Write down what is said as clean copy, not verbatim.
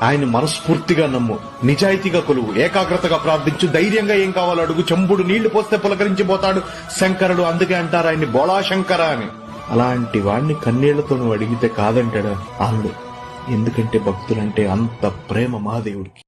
ఆయన మనస్ఫూర్తిగా నమ్ము, నిజాయితీగా కొలువు, ఏకాగ్రతగా ప్రార్థించు, ధైర్యంగా ఏం కావాలో అడుగు, చెంబుడు నీళ్లు పోస్తే పులకరించిపోతాడు శంకరుడు. అందుకే అంటారు ఆయన్ని బోళాశంకర అని. అలాంటి వాణ్ణి కన్నీళ్లతో నువ్వు అడిగితే కాదంటాడా? ఆనుడు. ఎందుకంటే భక్తులంటే అంత ప్రేమ మహాదేవుడికి.